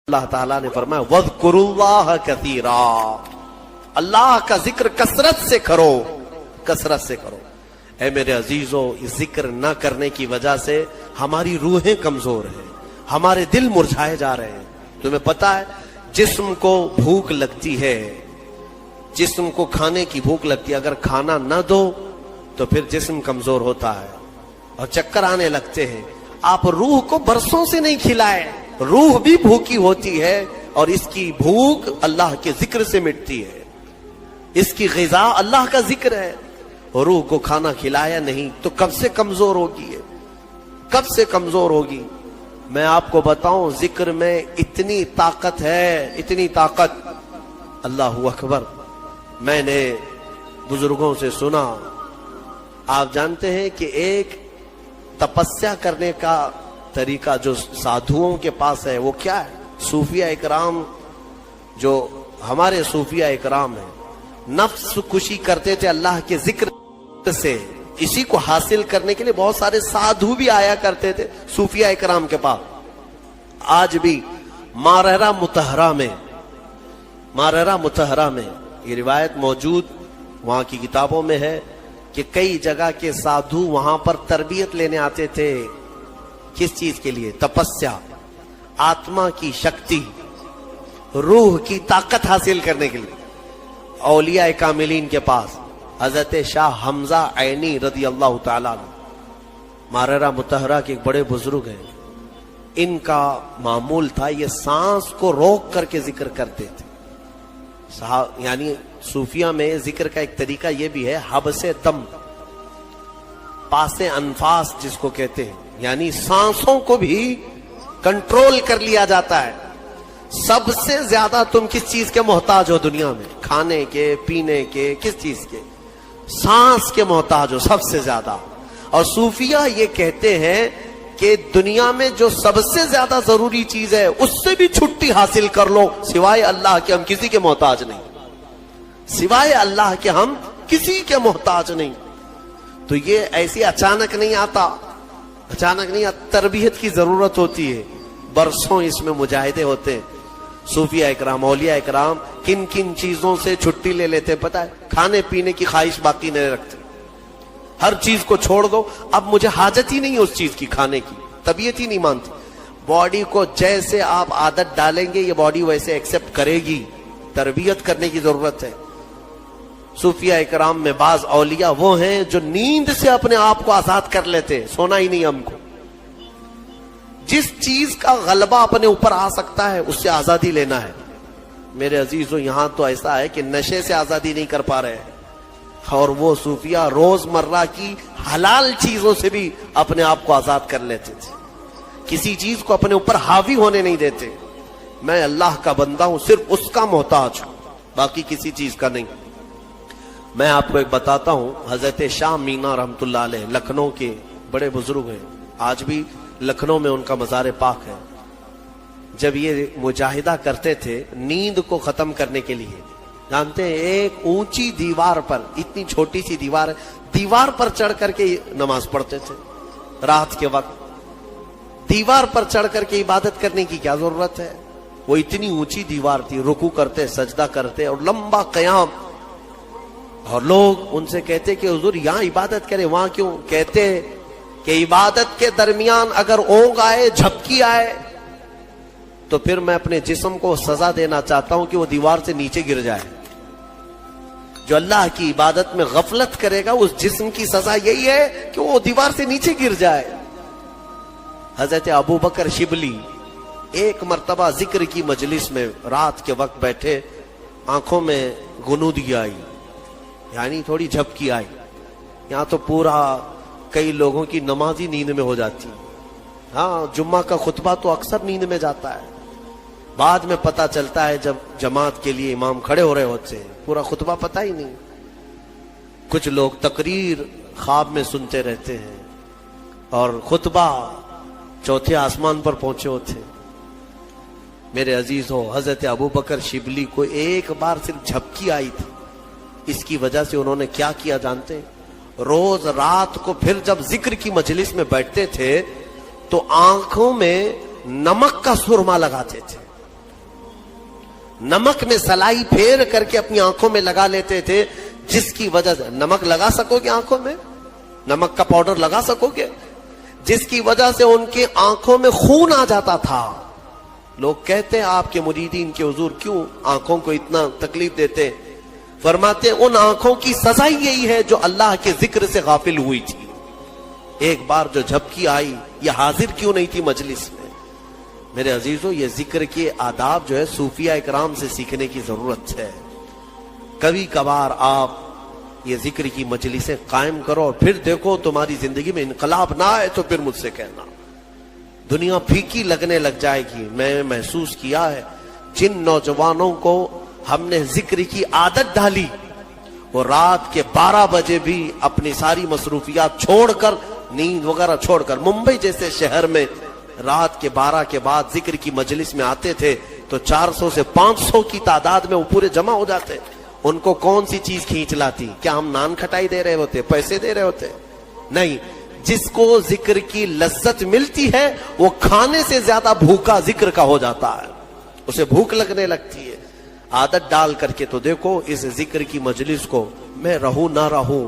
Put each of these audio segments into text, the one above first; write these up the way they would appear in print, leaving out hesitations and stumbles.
اللہ تعالیٰ نے فرمایا وَاذْكُرُوا اللَّهَ كَثِيرًا، اللہ کا ذکر کثرت سے کرو، کثرت سے کرو۔ اے میرے عزیزو، اس ذکر نہ کرنے کی وجہ سے ہماری روحیں کمزور ہیں، ہمارے دل مرجھائے جا رہے ہیں۔ تمہیں پتا ہے جسم کو بھوک لگتی ہے، جسم کو کھانے کی بھوک لگتی ہے، اگر کھانا نہ دو تو پھر جسم کمزور ہوتا ہے اور چکر آنے لگتے ہیں۔ آپ روح کو برسوں سے نہیں کھلائے، روح بھی بھوکی ہوتی ہے اور اس کی بھوک اللہ کے ذکر سے مٹتی ہے، اس کی غذا اللہ کا ذکر ہے۔ روح کو کھانا کھلایا نہیں تو کب سے کمزور ہوگی، کب سے کمزور ہوگی۔ میں آپ کو بتاؤں ذکر میں اتنی طاقت ہے، اتنی طاقت، اللہ اکبر۔ میں نے بزرگوں سے سنا، آپ جانتے ہیں کہ ایک تپسیا کرنے کا طریقہ جو سادھوؤں کے پاس ہے وہ کیا ہے؟ صوفیہ اکرام، جو ہمارے صوفیہ اکرام ہیں، نفس کشی کرتے تھے اللہ کے ذکر سے، اسی کو حاصل کرنے کے لیے بہت سارے سادھو بھی آیا کرتے تھے صوفیہ اکرام کے پاس۔ آج بھی ماررہ مطہرہ میں یہ روایت موجود وہاں کی کتابوں میں ہے کہ کئی جگہ کے سادھو وہاں پر تربیت لینے آتے تھے۔ کس چیز کے لیے؟ تپسیا، آتما کی شکتی، روح کی طاقت حاصل کرنے کے لیے۔ اولیاء کاملین کے پاس حضرت شاہ حمزہ عینی رضی اللہ تعالیٰ عنہ، ماررہ مطہرہ کے ایک بڑے بزرگ ہیں، ان کا معمول تھا یہ سانس کو روک کر کے ذکر کرتے تھے۔ یعنی صوفیہ میں ذکر کا ایک طریقہ یہ بھی ہے، حبس دم، پاس انفاس جس کو کہتے ہیں، یعنی سانسوں کو بھی کنٹرول کر لیا جاتا ہے۔ سب سے زیادہ تم کس چیز کے محتاج ہو دنیا میں؟ کھانے کے، پینے کے، کس چیز کے؟ سانس کے محتاج ہو سب سے زیادہ۔ اور صوفیہ یہ کہتے ہیں کہ دنیا میں جو سب سے زیادہ ضروری چیز ہے اس سے بھی چھٹی حاصل کر لو، سوائے اللہ کے ہم کسی کے محتاج نہیں، سوائے اللہ کے ہم کسی کے محتاج نہیں۔ تو یہ ایسی اچانک نہیں آتا، اچانک نہیں آتا، تربیت کی ضرورت ہوتی ہے، برسوں اس میں مجاہدے ہوتے ہیں۔ صوفیہ اکرام، اولیاء اکرام کن کن چیزوں سے چھٹی لے لیتے پتہ ہے؟ کھانے پینے کی خواہش باقی نہیں رکھتے، ہر چیز کو چھوڑ دو، اب مجھے حاجت ہی نہیں اس چیز کی، کھانے کی طبیعت ہی نہیں مانتی۔ باڈی کو جیسے آپ عادت ڈالیں گے یہ باڈی ویسے ایکسپٹ کرے گی، تربیت کرنے کی ضرورت ہے۔ صوفیہ اکرام میں بعض اولیاء وہ ہیں جو نیند سے اپنے آپ کو آزاد کر لیتے، سونا ہی نہیں ہم کو، جس چیز کا غلبہ اپنے اوپر آ سکتا ہے اس سے آزادی لینا ہے۔ میرے عزیزو، یہاں تو ایسا ہے کہ نشے سے آزادی نہیں کر پا رہے ہیں، اور وہ صوفیہ روز مرہ کی حلال چیزوں سے بھی اپنے آپ کو آزاد کر لیتے تھے، کسی چیز کو اپنے اوپر حاوی ہونے نہیں دیتے۔ میں اللہ کا بندہ ہوں، صرف اس کا محتاج ہوں، باقی کسی چیز کا نہیں۔ میں آپ کو ایک بتاتا ہوں، حضرت شاہ مینا رحمت اللہ علیہ لکھنؤ کے بڑے بزرگ ہیں، آج بھی لکھنؤ میں ان کا مزار پاک ہے۔ جب یہ مجاہدہ کرتے تھے نیند کو ختم کرنے کے لیے، جانتے ہیں ایک اونچی دیوار پر، اتنی چھوٹی سی دیوار ہے، دیوار پر چڑھ کر کے نماز پڑھتے تھے رات کے وقت۔ دیوار پر چڑھ کر کے عبادت کرنے کی کیا ضرورت ہے؟ وہ اتنی اونچی دیوار تھی، رکوع کرتے، سجدہ کرتے اور لمبا قیام، اور لوگ ان سے کہتے کہ حضور یہاں عبادت کریں، وہاں کیوں؟ کہتے کہ عبادت کے درمیان اگر اونگ آئے، جھپکی آئے تو پھر میں اپنے جسم کو سزا دینا چاہتا ہوں کہ وہ دیوار سے نیچے گر جائے۔ جو اللہ کی عبادت میں غفلت کرے گا اس جسم کی سزا یہی ہے کہ وہ دیوار سے نیچے گر جائے۔ حضرت ابو بکر شبلی ایک مرتبہ ذکر کی مجلس میں رات کے وقت بیٹھے، آنکھوں میں غنودگی آئی، یعنی تھوڑی جھپکی آئی۔ یہاں تو پورا کئی لوگوں کی نماز ہی نیند میں ہو جاتی، ہاں جمعہ کا خطبہ تو اکثر نیند میں جاتا ہے، بعد میں پتہ چلتا ہے جب جماعت کے لیے امام کھڑے ہو رہے ہوتے ہیں، پورا خطبہ پتہ ہی نہیں۔ کچھ لوگ تقریر خواب میں سنتے رہتے ہیں اور خطبہ چوتھے آسمان پر پہنچے ہوتے ہیں۔ میرے عزیز ہو، حضرت ابو بکر شبلی کو ایک بار صرف جھپکی آئی تھی، اس کی وجہ سے انہوں نے کیا کیا جانتے ہیں؟ روز رات کو پھر جب ذکر کی مجلس میں بیٹھتے تھے تو آنکھوں میں نمک کا سرما لگاتے تھے، نمک میں سلائی پھیر کر کے اپنی آنکھوں میں لگا لیتے تھے، جس کی وجہ سے نمک لگا سکو گے آنکھوں میں؟ نمک کا پاؤڈر لگا سکو گے؟ جس کی وجہ سے ان کی آنکھوں میں خون آ جاتا تھا. لوگ کہتے ہیں آپ کے مریدین کے حضور کیوں آنکھوں کو اتنا تکلیف دیتے؟ فرماتے ان آنکھوں کی سزا یہی ہے جو اللہ کے ذکر سے غافل ہوئی تھی. ایک بار جو جھپکی آئی، یہ حاضر کیوں نہیں تھی مجلس میں؟ میرے عزیزو، یہ ذکر کے آداب جو ہے صوفیہ اکرام سے سیکھنے کی ضرورت ہے. کبھی کبھار آپ یہ ذکر کی مجلسیں قائم کرو اور پھر دیکھو تمہاری زندگی میں انقلاب نہ آئے تو پھر مجھ سے کہنا. دنیا پھیکی لگنے لگ جائے گی. میں محسوس کیا ہے جن نوجوانوں کو ہم نے ذکر کی عادت ڈالی، وہ رات کے 12 بجے بھی اپنی ساری مصروفیات چھوڑ کر، نیند وغیرہ چھوڑ کر، ممبئی جیسے شہر میں رات کے 12 کے بعد ذکر کی مجلس میں آتے تھے تو 400 سے 500 کی تعداد میں وہ پورے جمع ہو جاتے. ان کو کون سی چیز کھینچ لاتی؟ کیا ہم نان کھٹائی دے رہے ہوتے، پیسے دے رہے ہوتے؟ نہیں. جس کو ذکر کی لذت ملتی ہے وہ کھانے سے زیادہ بھوکا ذکر کا ہو جاتا ہے، اسے بھوک لگنے لگتی ہے. عادت ڈال کر کے تو دیکھو اس ذکر کی مجلس کو. میں رہوں نہ رہوں،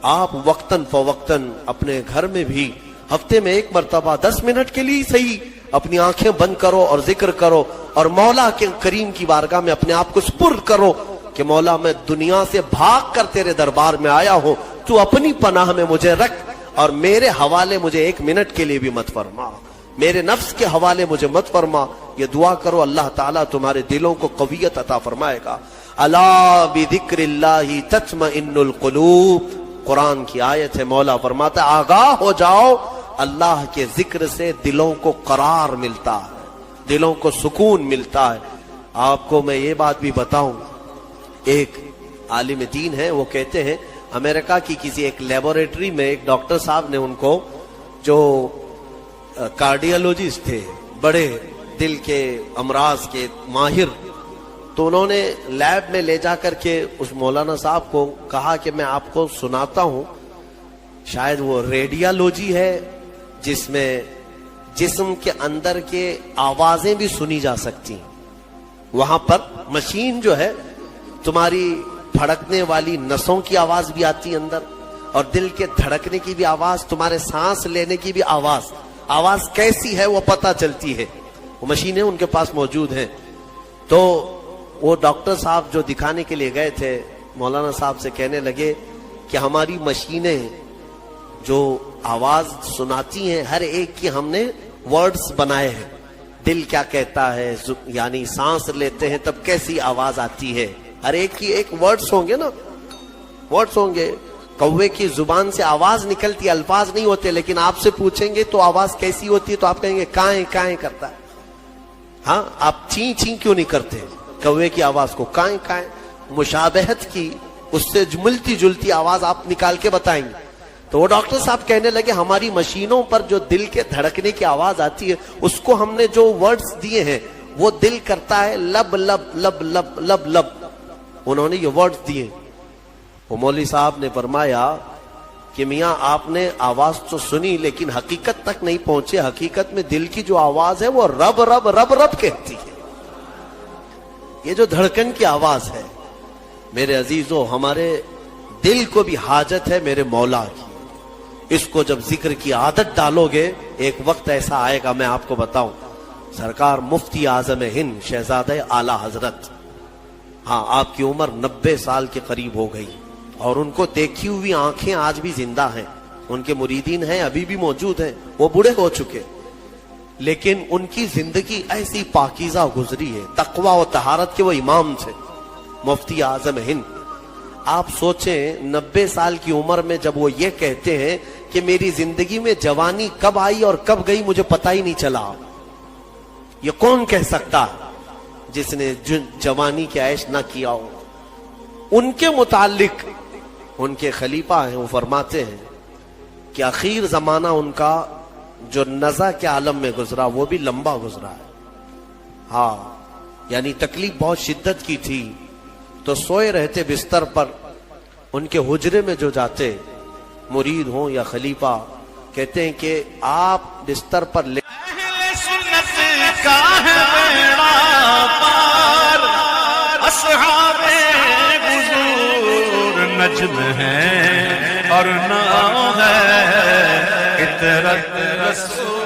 آپ وقتاً فوقتاً اپنے گھر میں بھی ہفتے میں ایک مرتبہ 10 منٹ کے لیے صحیح اپنی آنکھیں بند کرو اور ذکر کرو اور مولا کے کریم کی بارگاہ میں اپنے آپ کو سپرد کرو کہ مولا میں دنیا سے بھاگ کر تیرے دربار میں آیا ہوں، تو اپنی پناہ میں مجھے رکھ اور میرے حوالے مجھے 1 منٹ کے لیے بھی مت فرما، میرے نفس کے حوالے مجھے مت فرما. یہ دعا کرو، اللہ تعالیٰ تمہارے دلوں کو قویت عطا فرمائے گا. الا بذکر اللہ تطمئن القلوب، قرآن کی آیت ہے. مولا فرماتا ہے آگاہ ہو جاؤ، اللہ کے ذکر سے دلوں کو قرار ملتا ہے، دلوں کو سکون ملتا ہے. آپ کو میں یہ بات بھی بتاؤں، ایک عالم دین ہے، وہ کہتے ہیں امریکہ کی کسی ایک لیبوریٹری میں ایک ڈاکٹر صاحب نے ان کو، جو کارڈیالوجسٹ تھے، بڑے دل کے امراض کے ماہر، تو انہوں نے لیب میں لے جا کر کے اس مولانا صاحب کو کہا کہ میں آپ کو سناتا ہوں، شاید وہ ریڈیالوجی ہے جس میں جسم کے اندر کے آوازیں بھی سنی جا سکتی ہیں. وہاں پر مشین جو ہے، تمہاری پھڑکنے والی نسوں کی آواز بھی آتی ہے اندر، اور دل کے دھڑکنے کی بھی آواز، تمہارے سانس لینے کی بھی آواز کیسی ہے وہ پتہ چلتی ہے. وہ مشینیں ان کے پاس موجود ہیں. تو وہ ڈاکٹر صاحب جو دکھانے کے لیے گئے تھے، مولانا صاحب سے کہنے لگے کہ ہماری مشینیں جو آواز سناتی ہیں، ہر ایک کی ہم نے ورڈز بنائے ہیں. دل کیا کہتا ہے، یعنی سانس لیتے ہیں تب کیسی آواز آتی ہے، ہر ایک کی ایک ورڈز ہوں گے نا، ورڈز ہوں گے. کوے کی زبان سے آواز نکلتی، الفاظ نہیں ہوتے، لیکن آپ سے پوچھیں گے تو آواز کیسی ہوتی ہے تو آپ کہیں گے کائیں کائیں کرتا ہے. ہاں، آپ چیں چیں کیوں نہیں کرتے؟ کوے کی آواز کو کائیں کائیں، مشابہت کی اس سے ملتی جلتی آواز آپ نکال کے بتائیں گے. تو وہ ڈاکٹر صاحب کہنے لگے ہماری مشینوں پر جو دل کے دھڑکنے کی آواز آتی ہے، اس کو ہم نے جو ورڈز دیے ہیں وہ دل کرتا ہے لب لب لب لب لب لب. انہوں نے یہ ورڈز دیے. وہ مولوی صاحب نے فرمایا کہ میاں آپ نے آواز تو سنی لیکن حقیقت تک نہیں پہنچے. حقیقت میں دل کی جو آواز ہے وہ رب رب رب رب کہتی ہے. یہ جو دھڑکن کی آواز ہے میرے عزیزو، ہمارے دل کو بھی حاجت ہے میرے مولا کی. اس کو جب ذکر کی عادت ڈالو گے، ایک وقت ایسا آئے گا، میں آپ کو بتاؤں، سرکار مفتی اعظم ہند شہزادہ اعلی حضرت، ہاں آپ کی عمر 90 سال کے قریب ہو گئی اور ان کو دیکھی ہوئی آنکھیں آج بھی زندہ ہیں. ان کے مریدین ہیں، ابھی بھی موجود ہیں، وہ بوڑھے ہو چکے، لیکن ان کی زندگی ایسی پاکیزہ گزری ہے. تقوی و طہارت کے وہ امام تھے، مفتی اعظم ہند. آپ سوچیں 90 سال کی عمر میں جب وہ یہ کہتے ہیں کہ میری زندگی میں جوانی کب آئی اور کب گئی مجھے پتہ ہی نہیں چلا. یہ کون کہہ سکتا جس نے جوانی کے عیش نہ کیا ہو؟ ان کے متعلق ان کے خلیفہ ہیں، وہ فرماتے ہیں کہ اخیر زمانہ ان کا جو نزع کے عالم میں گزرا وہ بھی لمبا گزرا ہے. ہاں، یعنی تکلیف بہت شدت کی تھی. تو سوئے رہتے بستر پر، ان کے حجرے میں جو جاتے مرید ہوں یا خلیفہ، کہتے ہیں کہ آپ بستر پر لے اہل سنت کا ہے بیڑا پار، نجم ہے اور نہ ہے عطرت رسول